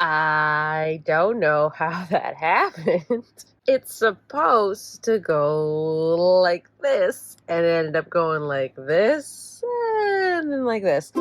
I don't know how that happened. It's supposed to go like this, and it ended up going like this, and then like this.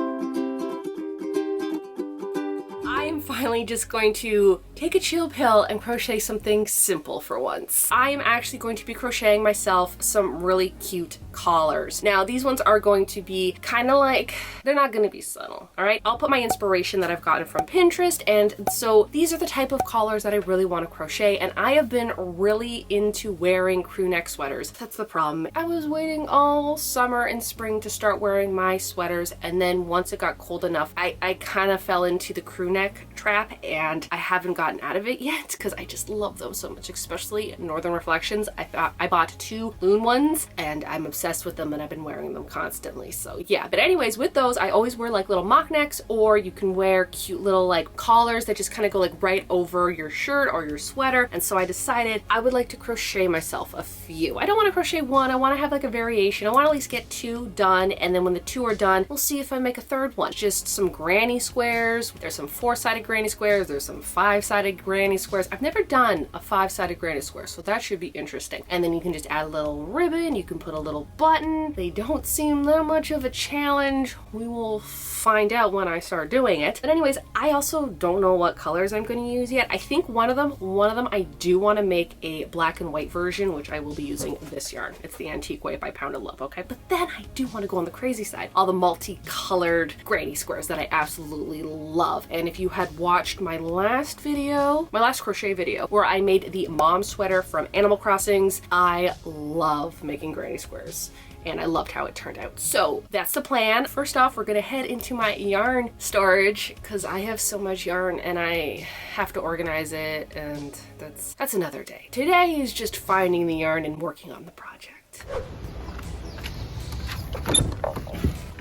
I'm finally just going to take a chill pill and crochet something simple for once. I am actually going to be crocheting myself some really cute collars. Now, these ones are going to be kind of like, they're not going to be subtle, all right? I'll put my inspiration that I've gotten from Pinterest, and so these are the type of collars that I really want to crochet, and I have been really into wearing crew neck sweaters. That's the problem. I was waiting all summer and spring to start wearing my sweaters, and then once it got cold enough, I kind of fell into the crew neck trap, and I haven't gotten out of it yet because I just love them so much, especially Northern Reflections. I bought 2 loon ones, and I'm obsessed with them, and I've been wearing them constantly. So yeah, but anyways, with those I always wear like little mock necks, or you can wear cute little like collars that just kind of go like right over your shirt or your sweater. And so I decided I would like to crochet myself a few. I don't want to crochet one, I want to have like a variation. I want to at least get 2 done, and then when the 2 are done, we'll see if I make a 3rd one. Just some granny squares. There's some 4-sided granny squares, there's some 5-sided granny squares. I've never done a 5-sided granny square, so that should be interesting. And then you can just add a little ribbon, you can put a little button. They don't seem that much of a challenge. We will find out when I start doing it. But anyways, I also don't know what colors I'm going to use yet. I think one of them I do want to make a black and white version, which I will be using this yarn. It's the Antique Way by Pound of Love, okay? But then I do want to go on the crazy side. All the multicolored granny squares that I absolutely love. And if you had watched my last crochet video, where I made the mom sweater from Animal Crossings, I love making granny squares, and I loved how it turned out. So that's the plan. First off, we're gonna head into my yarn storage because I have so much yarn and I have to organize it, and that's another day. Today is just finding the yarn and working on the project.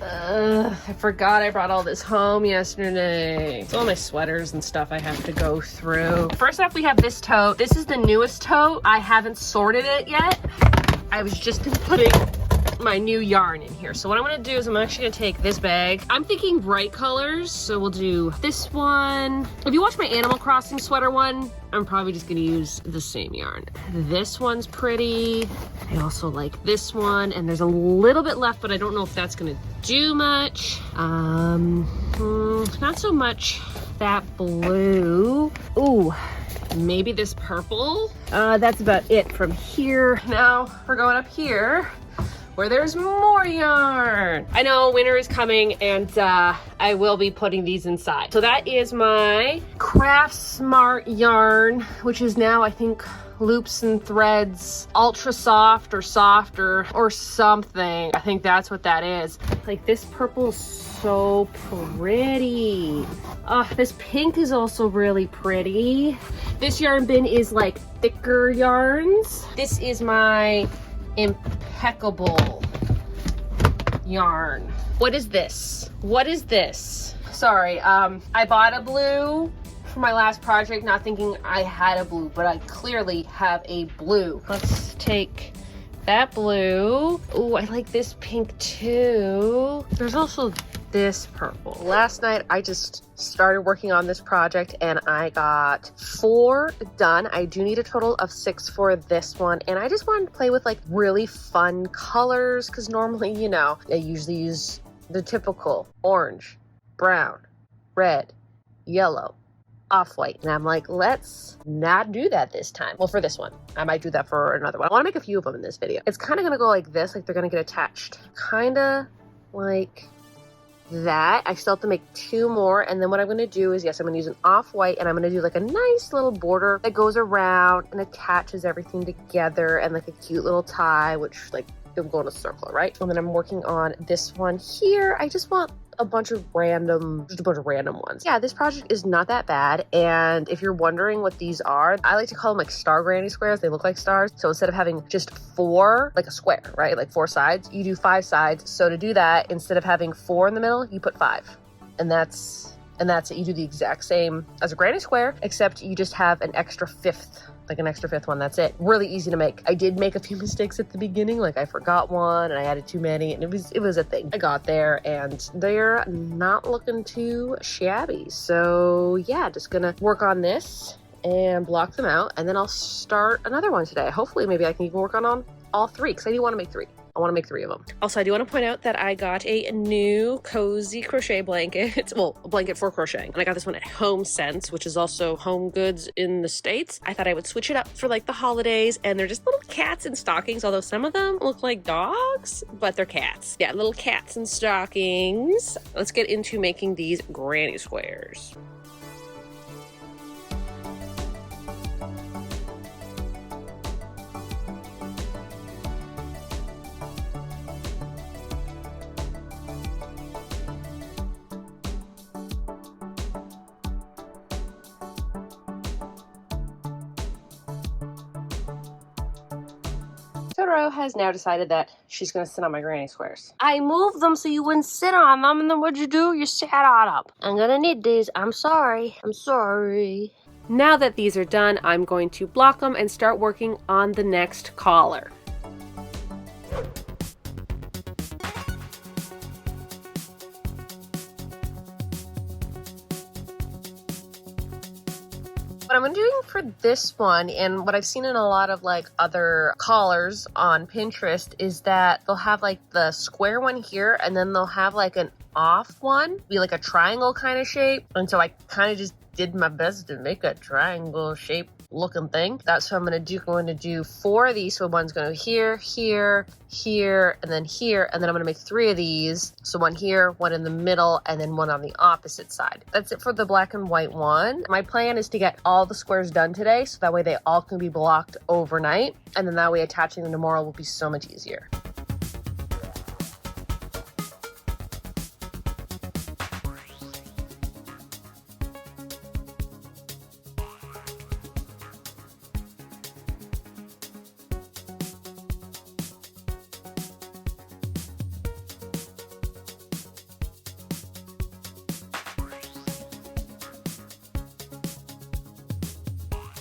I forgot I brought all this home yesterday. It's all my sweaters and stuff I have to go through. First off, we have this tote. This is the newest tote. I haven't sorted it yet. I was just putting my new yarn in here. So what I'm gonna do is I'm actually gonna take this bag. I'm thinking bright colors, so we'll do this one. If you watch my Animal Crossing sweater one, I'm probably just gonna use the same yarn. This one's pretty. I also like this one, and there's a little bit left, but I don't know if that's gonna do much. Not so much that blue. Ooh, maybe this purple. That's about it from here. Now we're going up here, where there's more yarn. I know winter is coming, and I will be putting these inside. So that is my Craft Smart yarn, which is now, I think, Loops and Threads Ultra Soft or Softer or something. I think that's what that is. Like, this purple is so pretty. This pink is also really pretty. This yarn bin is like thicker yarns. This is my Impeccable yarn. What is this? What is this? Sorry, I bought a blue for my last project, not thinking I had a blue, but I clearly have a blue. Let's take that blue. Oh, I like this pink too. There's also this purple. Last night I just started working on this project and I got 4 done. I do need a total of 6 for this one, and I just wanted to play with like really fun colors because normally, you know, I usually use the typical orange, brown, red, yellow, off-white, and I'm like, let's not do that this time. Well, for this one. I might do that for another one. I want to make a few of them in this video. It's kind of gonna go like this, like they're gonna get attached, kind of like that. I still have to make 2 more, and then what I'm going to do is, yes, I'm going to use an off-white, and I'm going to do like a nice little border that goes around and attaches everything together, and like a cute little tie, which like it'll go in a circle, right? And then I'm working on this one here. I just want a bunch of random ones. Yeah, this project is not that bad. And if you're wondering what these are, I like to call them like star granny squares. They look like stars. So instead of having just 4, like a square, right? Like 4 sides, you do 5 sides. So to do that, instead of having 4 in the middle, you put 5. And that's and that's it. You do the exact same as a granny square, except you just have an extra fifth one. That's it. Really easy to make. I did make a few mistakes at the beginning, like I forgot one and I added too many, and it was a thing. I got there and they're not looking too shabby. So yeah, just gonna work on this and block them out, and then I'll start another one today. Hopefully maybe I can even work on all three, because I do want to make three. I want to make 3 of them. Also, I do want to point out that I got a new cozy crochet blanket. Well, a blanket for crocheting. And I got this one at Home Sense, which is also Home Goods in the States. I thought I would switch it up for like the holidays, and they're just little cats in stockings, although some of them look like dogs, but they're cats. Yeah, little cats in stockings. Let's get into making these granny squares. Totoro has now decided that she's going to sit on my granny squares. I moved them so you wouldn't sit on them, and then what'd you do? You sat on them. I'm going to need these. I'm sorry. Now that these are done, I'm going to block them and start working on the next collar. What I'm doing for this one, and what I've seen in a lot of like other collars on Pinterest, is that they'll have like the square one here, and then they'll have like an off one, be like a triangle kind of shape. And so I kind of just did my best to make a triangle shape looking thing. That's what I'm going to do. I'm going to do 4 of these. So one's going to here, here, here, and then here. And then I'm going to make 3 of these. So one here, one in the middle, and then one on the opposite side. That's it for the black and white one. My plan is to get all the squares done today, so that way they all can be blocked overnight. And then that way attaching them tomorrow will be so much easier.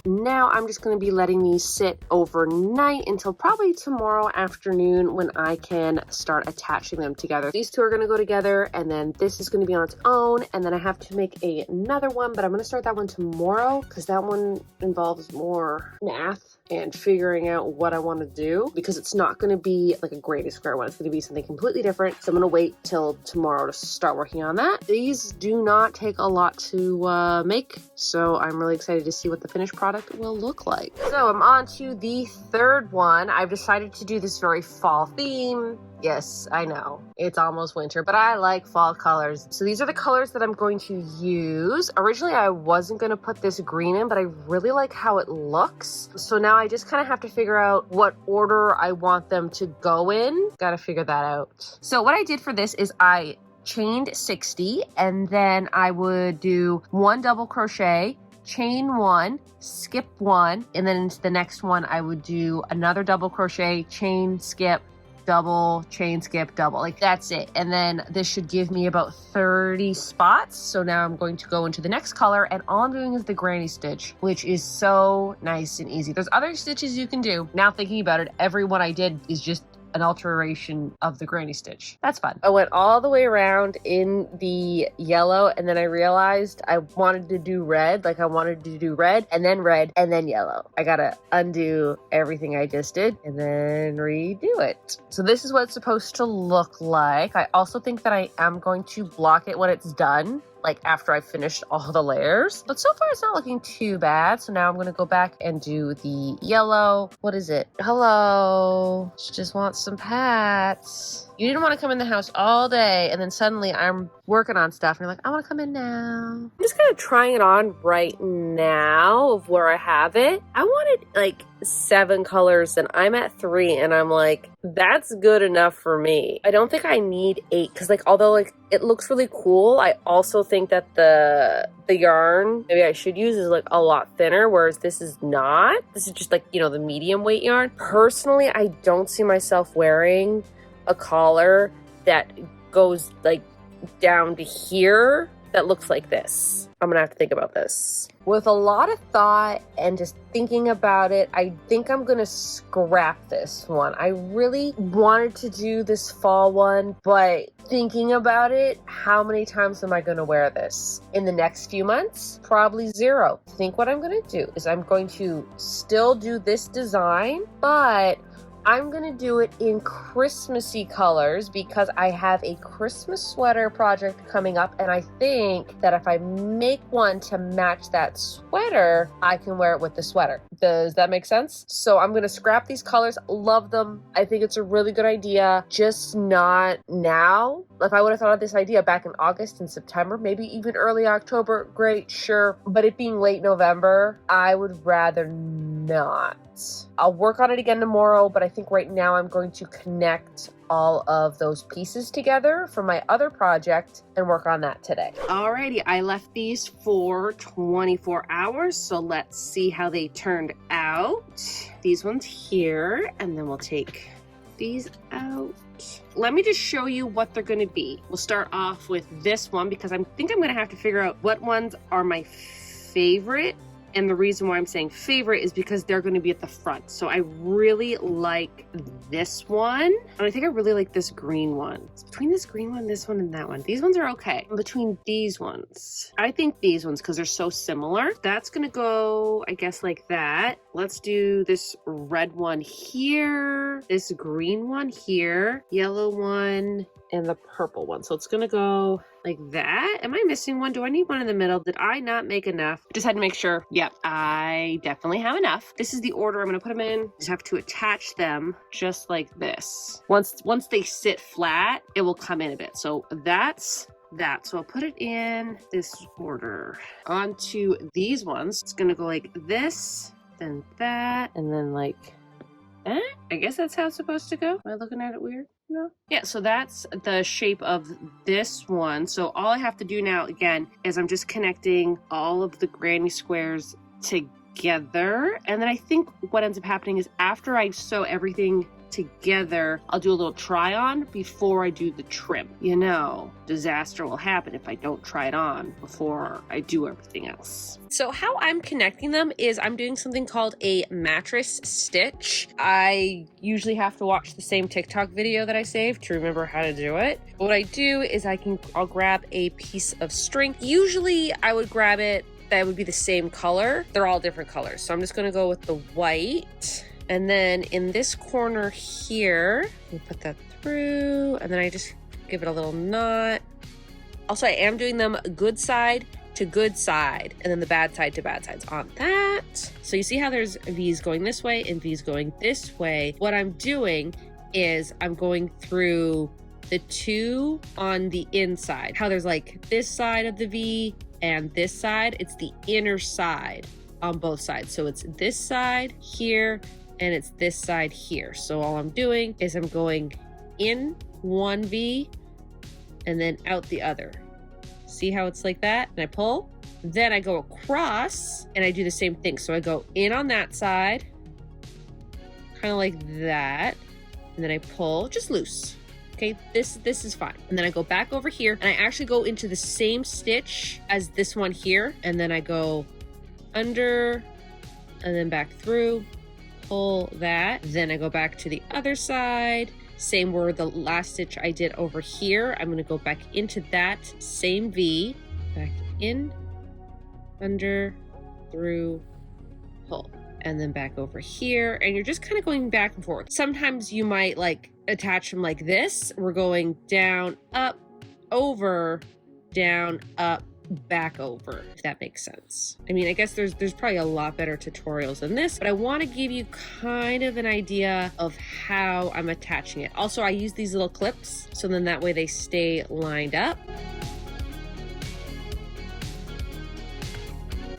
Now I'm just going to be letting these sit overnight until probably tomorrow afternoon, when I can start attaching them together. These 2 are going to go together, and then this is going to be on its own, and then I have to make another one, but I'm going to start that one tomorrow because that one involves more math and figuring out what I want to do, because it's not going to be like a granny square one. It's going to be something completely different. So I'm going to wait till tomorrow to start working on that. These do not take a lot to make, so I'm really excited to see what the finished product will look like. So I'm on to the 3rd one. I've decided to do this very fall theme. Yes, I know, it's almost winter, but I like fall colors. So these are the colors that I'm going to use. Originally, I wasn't going to put this green in, but I really like how it looks. So now I just kind of have to figure out what order I want them to go in. Got to figure that out. So what I did for this is I chained 60, and then I would do 1 double crochet, chain 1, skip 1, and then into the next one I would do another double crochet, chain, skip, double, chain, skip, double. Like, that's it. And then this should give me about 30 spots. So now I'm going to go into the next color, and all I'm doing is the granny stitch, which is so nice and easy. There's other stitches you can do. Now thinking about it, every one I did is just an alteration of the granny stitch. That's fun. I went all the way around in the yellow, and then I realized I wanted to do red. Like, I wanted to do red and then yellow. I gotta undo everything I just did and then redo it. So this is what it's supposed to look like. I also think that I am going to block it when it's done, like after I've finished all the layers. But so far it's not looking too bad. So now I'm gonna go back and do the yellow. What is it? Hello, she just wants some pats. You didn't want to come in the house all day, and then suddenly I'm working on stuff and you're like, I want to come in now. I'm just kind of trying it on right now of where I have it. I wanted like 7 colors and I'm at 3, and I'm like, that's good enough for me. I don't think I need 8, because like, although like it looks really cool, I also think that the yarn maybe I should use is like a lot thinner, whereas this is not. This is just like, you know, the medium weight yarn. Personally, I don't see myself wearing a collar that goes like down to here that looks like this. I'm gonna have to think about this. With a lot of thought and just thinking about it, I think I'm gonna scrap this one. I really wanted to do this fall one, but thinking about it, how many times am I gonna wear this? In the next few months? Probably 0. I think what I'm gonna do is I'm going to still do this design, but I'm gonna do it in Christmassy colors because I have a Christmas sweater project coming up, and I think that if I make one to match that sweater, I can wear it with the sweater. Does that make sense? So I'm gonna scrap these colors. Love them. I think it's a really good idea, just not now. If I would have thought of this idea back in August and September, maybe even early October, great, sure. But it being late November, I would rather not. I'll work on it again tomorrow, but I think right now I'm going to connect all of those pieces together for my other project and work on that today. Alrighty, I left these for 24 hours, so let's see how they turned out. These ones here, and then we'll take these out. Let me just show you what they're going to be. We'll start off with this one because I think I'm going to have to figure out what ones are my favorite. And the reason why I'm saying favorite is because they're going to be at the front. So I really like this one. And I think I really like this green one. It's between this green one, this one, and that one. These ones are okay. Between these ones, I think these ones, because they're so similar. That's going to go, I guess, like that. Let's do this red one here, this green one here, yellow one, and the purple one. So it's going to go like that. Am I missing one? Do I need one in the middle? Did I not make enough? Just had to make sure. Yep, I definitely have enough. This is the order I'm going to put them in. Just have to attach them just like this. Once they sit flat, it will come in a bit. So that's that. So I'll put it in this order. Onto these ones. It's going to go like this, then that, and then like that. I guess that's how it's supposed to go. Am I looking at it weird? No. Yeah, so that's the shape of this one. So all I have to do now, again, is I'm just connecting all of the granny squares together. And then I think what ends up happening is after I sew everything together, I'll do a little try on before I do the trim. You know, disaster will happen if I don't try it on before I do everything else. So how I'm connecting them is I'm doing something called a mattress stitch. I usually have to watch the same TikTok video that I saved to remember how to do it. What I do is I'll grab a piece of string. Usually I would grab it that would be the same color. They're all different colors. So I'm just gonna go with the white. And then in this corner here, we put that through, and then I just give it a little knot. Also, I am doing them good side to good side, and then the bad side to bad sides on that. So you see how there's V's going this way and V's going this way. What I'm doing is I'm going through the two on the inside. How there's like this side of the V and this side, it's the inner side on both sides. So it's this side here, and it's this side here. So all I'm doing is I'm going in one V and then out the other. See how it's like that? And I pull, then I go across and I do the same thing. So I go in on that side, kind of like that. And then I pull just loose. Okay, this is fine. And then I go back over here and I actually go into the same stitch as this one here. And then I go under and then back through, pull that. Then I go back to the other side. Same where the last stitch I did over here. I'm gonna go back into that same V, back in, under, through, pull, and then back over here. And you're just kind of going back and forth. Sometimes you might like attach them like this. We're going down, up, over, down, up, back over, if that makes sense. I mean, I guess there's probably a lot better tutorials than this, but I want to give you kind of an idea of how I'm attaching it. Also, I use these little clips, so then that way they stay lined up.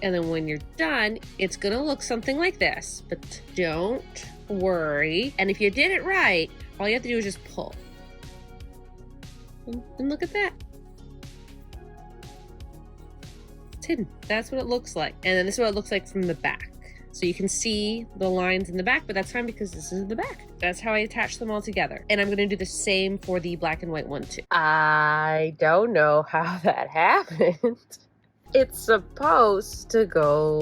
And then when you're done, it's gonna look something like this, but don't worry. And if you did it right, all you have to do is just pull. And look at that. It's hidden. That's what it looks like. And then this is what it looks like from the back. So you can see the lines in the back, but that's fine because this is the back. That's how I attach them all together. And I'm gonna do the same for the black and white one too. I don't know how that happened. It's supposed to go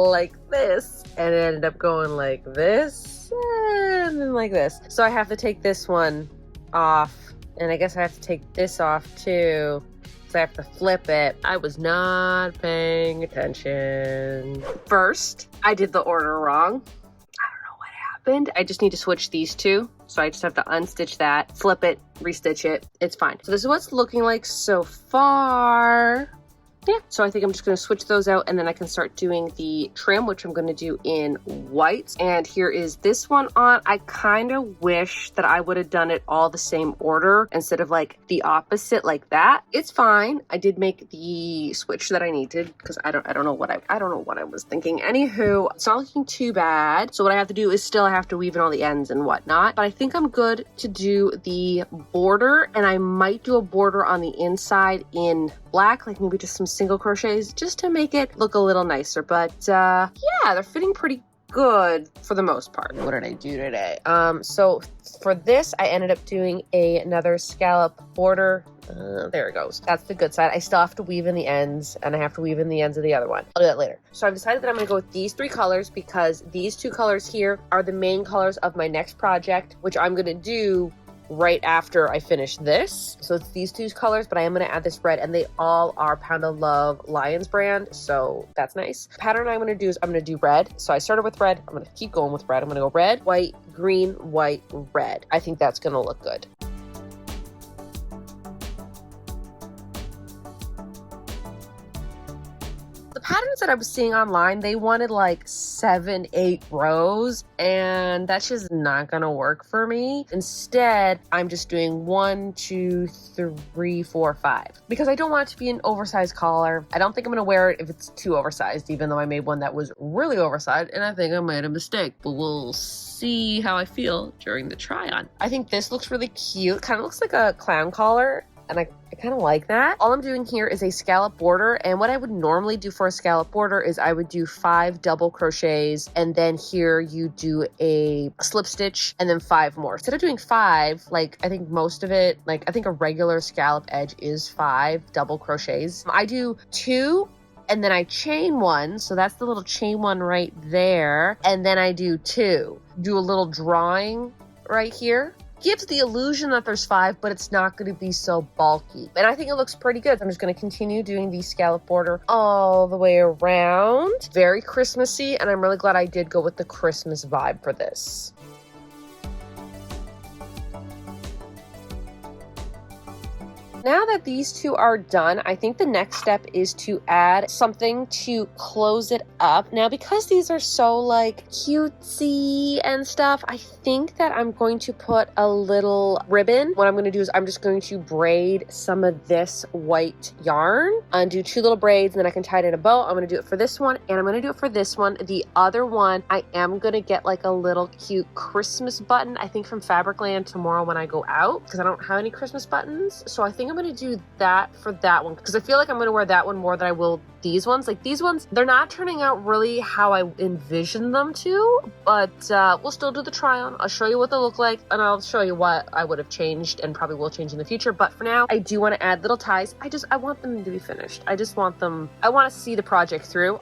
like this, and it ended up going like this, and then like this. So I have to take this one off, and I guess I have to take this off too. So I have to flip it. I was not paying attention. First, I did the order wrong. I don't know what happened. I just need to switch these two. So I just have to unstitch that, flip it, restitch it. It's fine. So this is what it's looking like so far. Yeah, so I think I'm just going to switch those out, and then I can start doing the trim, which I'm going to do in white. And here is this one on. I kind of wish that I would have done it all the same order instead of like the opposite like that. It's fine. I did make the switch that I needed because I don't know what I was thinking. Anywho, it's not looking too bad. So what I have to do is still I have to weave in all the ends and whatnot. But I think I'm good to do the border, and I might do a border on the inside in black, like maybe just some single crochets just to make it look a little nicer. But yeah, they're fitting pretty good for the most part. What did I do today? So for this, I ended up doing another scallop border. There it goes. That's the good side. I still have to weave in the ends, and I have to weave in the ends of the other one. I'll do that later. So I've decided that I'm going to go with these three colors because these two colors here are the main colors of my next project, which I'm going to do right after I finish this. So it's these two colors, but I am going to add this red, and they all are Pound of Love Lions brand, so that's nice. Pattern I'm going to do is I'm going to do red. So I started with red. I'm going to keep going with red. I'm going to go red, white, green, white, red. I think that's going to look good. Patterns that I was seeing online, they wanted like 7-8 rows, and that's just not gonna work for me. Instead, I'm just doing 1, 2, 3, 4, 5 because I don't want it to be an oversized collar. I don't think I'm gonna wear it if it's too oversized, even though I made one that was really oversized, and I think I made a mistake, but we'll see how I feel during the try on. I think this looks really cute. Kind of looks like a clown collar, and I kind of like that. All I'm doing here is a scallop border, and what I would normally do for a scallop border is I would do 5 double crochets, and then here you do a slip stitch and then 5 more. Instead of doing 5, like I think most of it, like I think a regular scallop edge is 5 double crochets. I do 2 and then I chain 1, so that's the little chain 1 right there, and then I do 2. Do a little drawing right here. Gives the illusion that there's 5, but it's not going to be so bulky. And I think it looks pretty good. I'm just going to continue doing the scallop border all the way around. Very Christmassy, and I'm really glad I did go with the Christmas vibe for this. Now that these two are done, I think the next step is to add something to close it up. Now, because these are so like cutesy and stuff, I think that I'm going to put a little ribbon. What I'm going to do is I'm just going to braid some of this white yarn and do 2 little braids, and then I can tie it in a bow. I'm going to do it for this one, and I'm going to do it for this one. The other one, I am going to get like a little cute Christmas button, I think from Fabricland tomorrow when I go out, because I don't have any Christmas buttons. So I think I'm going to do that for that one because I feel like I'm going to wear that one more than I will these ones. Like these ones, they're not turning out really how I envisioned them to, but we'll still do the try on. I'll show you what they look like, and I'll show you what I would have changed and probably will change in the future. But for now, I do want to add little ties. I want them to be finished. I want to see the project through.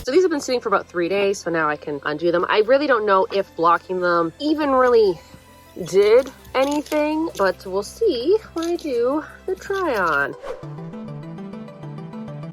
So these have been sitting for about 3 days, so now I can undo them. I really don't know if blocking them even really did anything, but we'll see when I do the try on.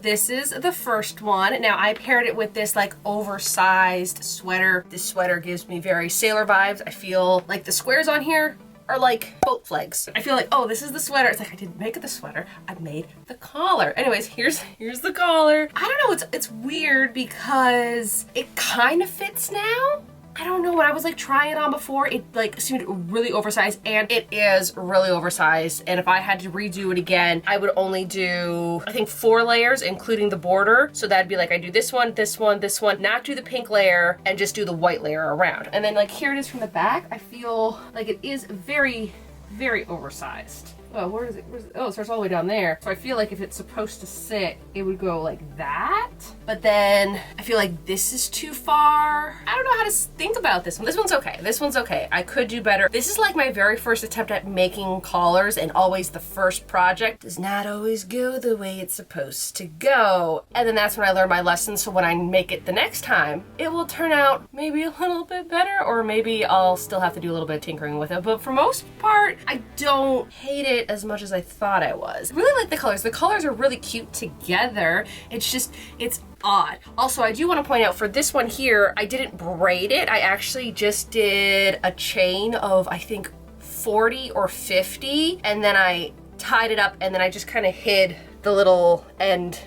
This is the first one. Now I paired it with this like oversized sweater. This sweater gives me very sailor vibes. I feel like the squares on here are like boat flags. I feel like, oh, this is the sweater. It's like I didn't make the sweater, I made the collar. Anyways, here's the collar. I don't know, it's weird because it kind of fits now, I don't know, when I was like trying it on before, it like seemed really oversized, and it is really oversized. And if I had to redo it again, I would only do, I think 4 layers, including the border. So that'd be like, I do this one, this one, this one, not do the pink layer, and just do the white layer around. And then like here it is from the back. I feel like it is very, very oversized. Oh, where is it? Oh, it starts all the way down there. So I feel like if it's supposed to sit, it would go like that. But then I feel like this is too far. I don't know how to think about this one. This one's okay. This one's okay. I could do better. This is like my very first attempt at making collars, and always the first project does not always go the way it's supposed to go. And then that's when I learned my lesson. So when I make it the next time, it will turn out maybe a little bit better, or maybe I'll still have to do a little bit of tinkering with it. But for most part, I don't hate it as much as I thought I was. I really like the colors. The colors are really cute together. It's just, it's odd. Also, I do want to point out for this one here, I didn't braid it. I actually just did a chain of, I think, 40 or 50, and then I tied it up, and then I just kind of hid the little end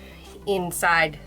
inside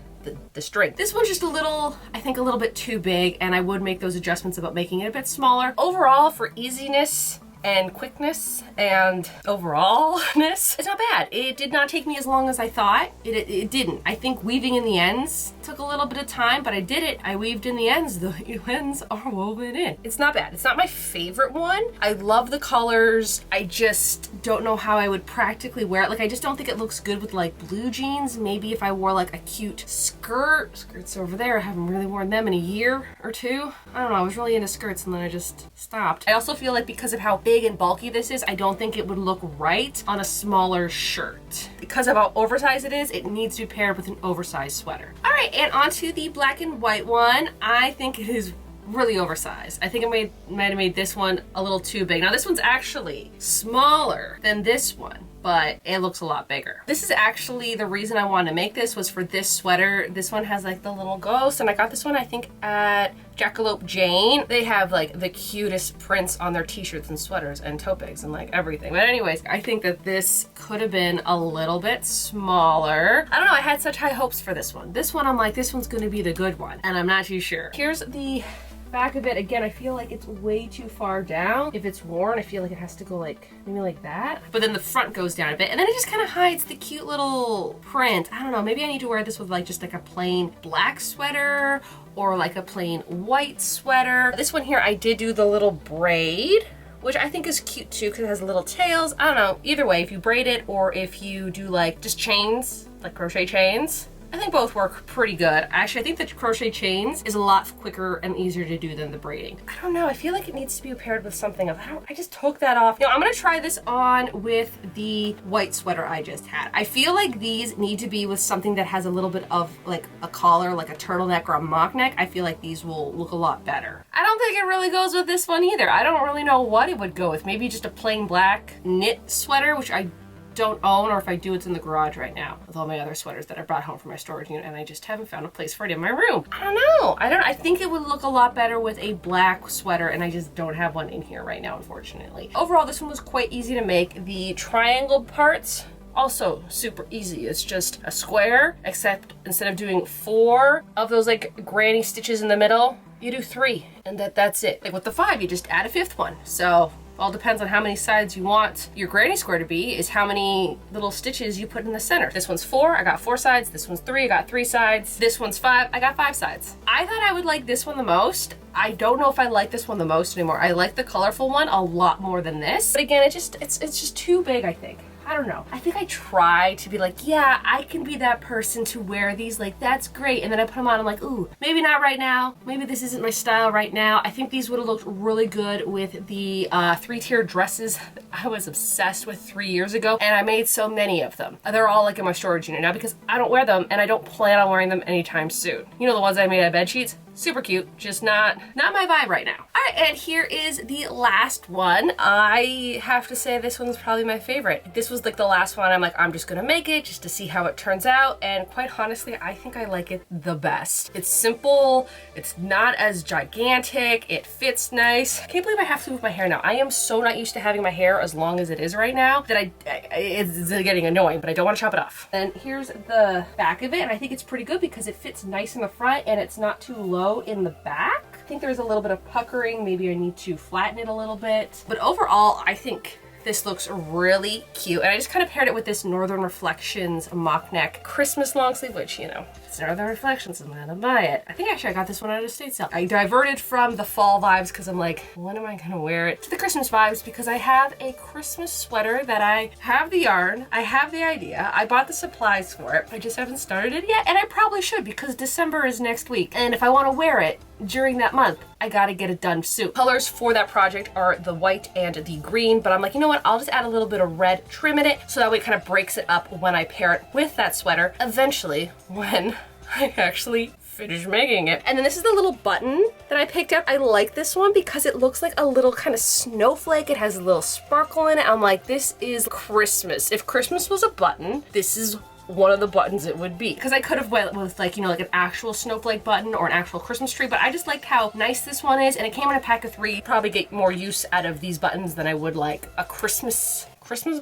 the string. This one's just a little, I think a little bit too big, and I would make those adjustments about making it a bit smaller. Overall, for easiness and quickness and overallness, it's not bad. It did not take me as long as I thought. It didn't. I think weaving in the ends took a little bit of time, but I did it. I weaved in the ends. The ends are woven in. It's not bad. It's not my favorite one. I love the colors. I just don't know how I would practically wear it. Like, I just don't think it looks good with like blue jeans. Maybe if I wore like a cute skirt. Skirts over there. I haven't really worn them in a year or two. I don't know. I was really into skirts, and then I just stopped. I also feel like because of how big and bulky this is, I don't think it would look right on a smaller shirt. Because of how oversized it is, it needs to be paired with an oversized sweater. All right, and onto the black and white one. I think it is really oversized. I think I might have made this one a little too big. Now this one's actually smaller than this one, but it looks a lot bigger. This is actually the reason I wanted to make this, was for this sweater. This one has like the little ghost, and I got this one I think at Jackalope Jane. They have like the cutest prints on their t-shirts and sweaters and tote bags and like everything. But anyways, I think that this could have been a little bit smaller. I don't know, I had such high hopes for this one. This one, I'm like, this one's gonna be the good one, and I'm not too sure. Here's the back of it. Again, I feel like it's way too far down. If it's worn, I feel like it has to go like, maybe like that. But then the front goes down a bit, and then it just kind of hides the cute little print. I don't know, maybe I need to wear this with like just like a plain black sweater, or like a plain white sweater. This one here, I did do the little braid, which I think is cute too, because it has little tails. I don't know, either way, if you braid it or if you do like just chains, like crochet chains, I think both work pretty good. Actually, I think the crochet chains is a lot quicker and easier to do than the braiding. I don't know, I feel like it needs to be paired with something else. I just took that off. You know, I'm gonna try this on with the white sweater I just had. I feel like these need to be with something that has a little bit of like a collar, like a turtleneck or a mock neck. I feel like these will look a lot better. I don't think it really goes with this one either. I don't really know what it would go with. Maybe just a plain black knit sweater, which I don't own, or if I do, it's in the garage right now with all my other sweaters that I brought home from my storage unit, and I just haven't found a place for it in my room. I don't know. I think it would look a lot better with a black sweater, and I just don't have one in here right now, unfortunately. Overall, this one was quite easy to make. The triangle parts, also super easy. It's just a square, except instead of doing 4 of those like granny stitches in the middle, you do 3, and that's it. Like with the 5, you just add a 5th one. So all depends on how many sides you want your granny square to be, is how many little stitches you put in the center. This one's 4, I got 4 sides. This one's 3, I got 3 sides. This one's 5, I got 5 sides. I thought I would like this one the most. I don't know if I like this one the most anymore. I like the colorful one a lot more than this. But again, it's just too big, I think. I don't know. I think I try to be like, yeah, I can be that person to wear these, like, that's great. And then I put them on, I'm like, ooh, maybe not right now. Maybe this isn't my style right now. I think these would have looked really good with the 3-tier dresses that I was obsessed with 3 years ago. And I made so many of them. They're all like in my storage unit now because I don't wear them and I don't plan on wearing them anytime soon. You know, the ones I made out of bed sheets? Super cute, just not my vibe right now. All right, and here is the last one. I have to say this one's probably my favorite. This was like the last one. I'm like, I'm just gonna make it just to see how it turns out. And quite honestly, I think I like it the best. It's simple, it's not as gigantic, it fits nice. I can't believe I have to move my hair now. I am so not used to having my hair as long as it is right now that it's getting annoying, but I don't want to chop it off. And here's the back of it, and I think it's pretty good because it fits nice in the front and it's not too low. low in the back. I think there's a little bit of puckering. Maybe I need to flatten it a little bit. But overall, I think this looks really cute. And I just kind of paired it with this Northern Reflections mock neck Christmas long sleeve, which, you know, it's Northern Reflections, I'm gonna buy it. I think actually I got this one at a estate sale. I diverted from the fall vibes because I'm like, when am I gonna wear it, to the Christmas vibes, because I have a Christmas sweater that I have the yarn, I have the idea, I bought the supplies for it, I just haven't started it yet, and I probably should because December is next week. And if I wanna wear it during that month, I gotta get it done soon. Colors for that project are the white and the green, but I'm like, you know what, I'll just add a little bit of red trim in it so that way it kind of breaks it up when I pair it with that sweater eventually when I actually finish making it. And then this is the little button that I picked up. I like this one because it looks like a little kind of snowflake. It has a little sparkle in it. I'm like, this is Christmas. If Christmas was a button, this is one of the buttons it would be. Because I could have went with like, you know, like an actual snowflake button or an actual Christmas tree, but I just liked how nice this one is, and it came in a pack of 3. Probably get more use out of these buttons than I would like a Christmas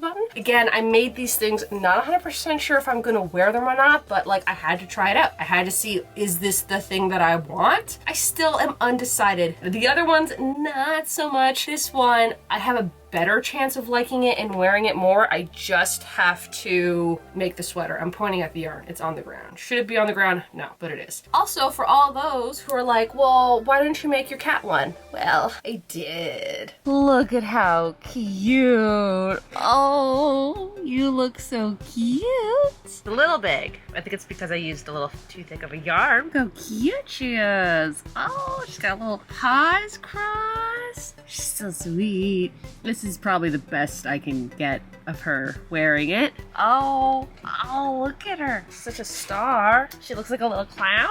button. Again, I made these things not 100% sure if I'm gonna wear them or not, but like I had to try it out. I had to see, is this the thing that I want? I still am undecided. The other ones, not so much. This one, I have a better chance of liking it and wearing it more. I just have to make the sweater. I'm pointing at the yarn. It's on the ground. Should it be on the ground? No, but it is. Also, for all those who are like, well, why don't you make your cat one? Well, I did. Look at how cute. Oh, you look so cute. It's a little big. I think it's because I used a little too thick of a yarn. Look how cute she is. Oh, she's got little paws crossed. She's so sweet. This is probably the best I can get of her wearing it. Oh, look at her. Such a star. She looks like a little clown,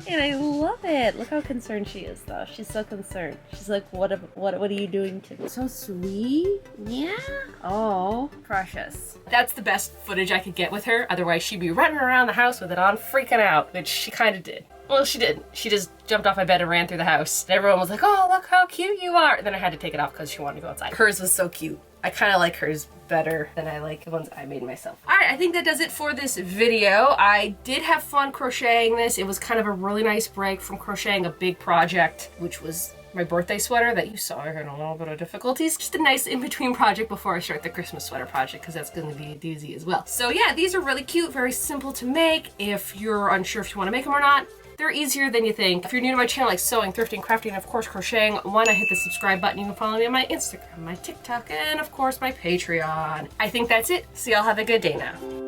and I love it. Look how concerned she is, though. She's so concerned. She's like, what are you doing to me? So sweet. Yeah. Oh, precious. That's the best footage I could get with her. Otherwise, she'd be running around the house with it on, freaking out, which she kind of did. Well, she did. She just jumped off my bed and ran through the house. And everyone was like, oh, look how cute you are. And then I had to take it off because she wanted to go outside. Hers was so cute. I kind of like hers better than I like the ones I made myself. All right, I think that does it for this video. I did have fun crocheting this. It was kind of a really nice break from crocheting a big project, which was my birthday sweater that you saw. I had a little bit of difficulties. Just a nice in-between project before I start the Christmas sweater project, because that's going to be a doozy as well. So yeah, these are really cute, very simple to make. If you're unsure if you want to make them or not, they're easier than you think. If you're new to my channel, like sewing, thrifting, crafting, and of course crocheting, why not hit the subscribe button? You can follow me on my Instagram, my TikTok, and of course my Patreon. I think that's it. So y'all have a good day now.